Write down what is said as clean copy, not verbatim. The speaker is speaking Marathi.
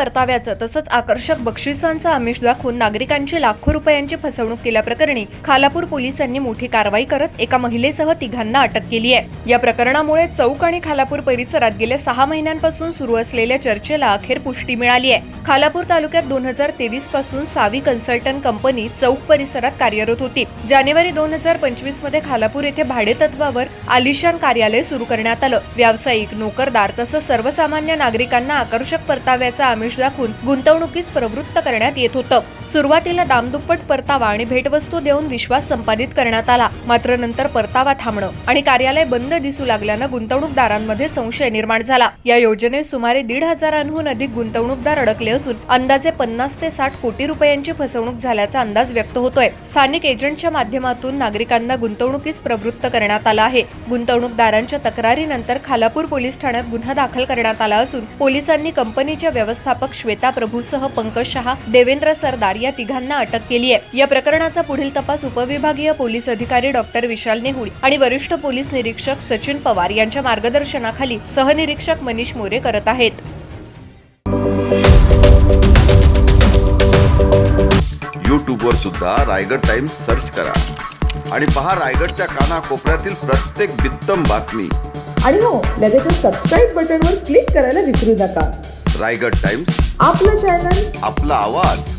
परताव्याचं तसंच आकर्षक बक्षिसांचं आमिष दाखवून नागरिकांची लाखो रुपयांची फसवणूक केल्याप्रकरणी खालापूर पोलिसांनी मोठी कारवाई करत एका महिलेसह तिघांना अटक केली आहे। या प्रकरणामुळे चौक आणि खालापूर परिसरात गेल्या 6 महिन्यांपासून सुरू असलेल्या चर्चेला अखेर पुष्टी मिळाली आहे। खालापूर तालुक्यात 2023 पासून सावी कन्सल्टंट कंपनी चौक परिसरात कार्यरत होती। जानेवारी 2025 मध्ये खालापूर येथे भाडेतत्वावर आलिशान कार्यालय सुरू करण्यात आलं। व्यावसायिक, नोकरदार तसंच सर्वसामान्य नागरिकांना आकर्षक परताव्याचा आमिष दाखवून गुंतवणुकीस प्रवृत्त करण्यात येत होतं। सुरुवातीला दामदुप्पट परतावा आणि भेटवस्तू देऊन विश्वास संपादित करण्यात आला, मात्र नंतर परतावा थांबणं आणि कार्यालय बंद दिसू लागल्यानं गुंतवणूकदारांमध्ये संशय निर्माण झाला। या योजनेत सुमारे 1,500हून अधिक गुंतवणूकदार अडकले असून अंदाजे 50 ते 60 कोटी रुपयांची फसवणूक झाल्याचा अंदाज व्यक्त होतोय। स्थानिक एजंटच्या माध्यमातून नागरिकांना गुंतवणुकीस प्रवृत्त करण्यात आलं आहे। गुंतवणूकदारांच्या तक्रारीनंतर खालापूर पोलीस ठाण्यात गुन्हा दाखल करण्यात आला असून पोलिसांनी कंपनीच्या व्यवस्थापक श्वेता प्रभूसह पंकज शहा, देवेंद्र सरदार या तिघांना अटक केली आहे। या प्रकरणाचा पुढील तपास उपविभागीय पोलीस अधिकारी डॉक्टर विशाल नेहुळ आणि वरिष्ठ पोलीस निरीक्षक सचिन पवार यांच्या मार्गदर्शनाखाली सहनिरीक्षक मनीष मोरे करत आहेत। यूट्यूबवर सुद्धा रायगड टाइम्स सर्च करा आणि पहा रायगडच्या कानाकोपऱ्यातील प्रत्येक बित्तम बातमी। आणि हो, लगेच सबस्क्राइब बटनवर क्लिक करायला विसरू नका। रायगड टाइम्स, आपलं चॅनल, आपला आवाज।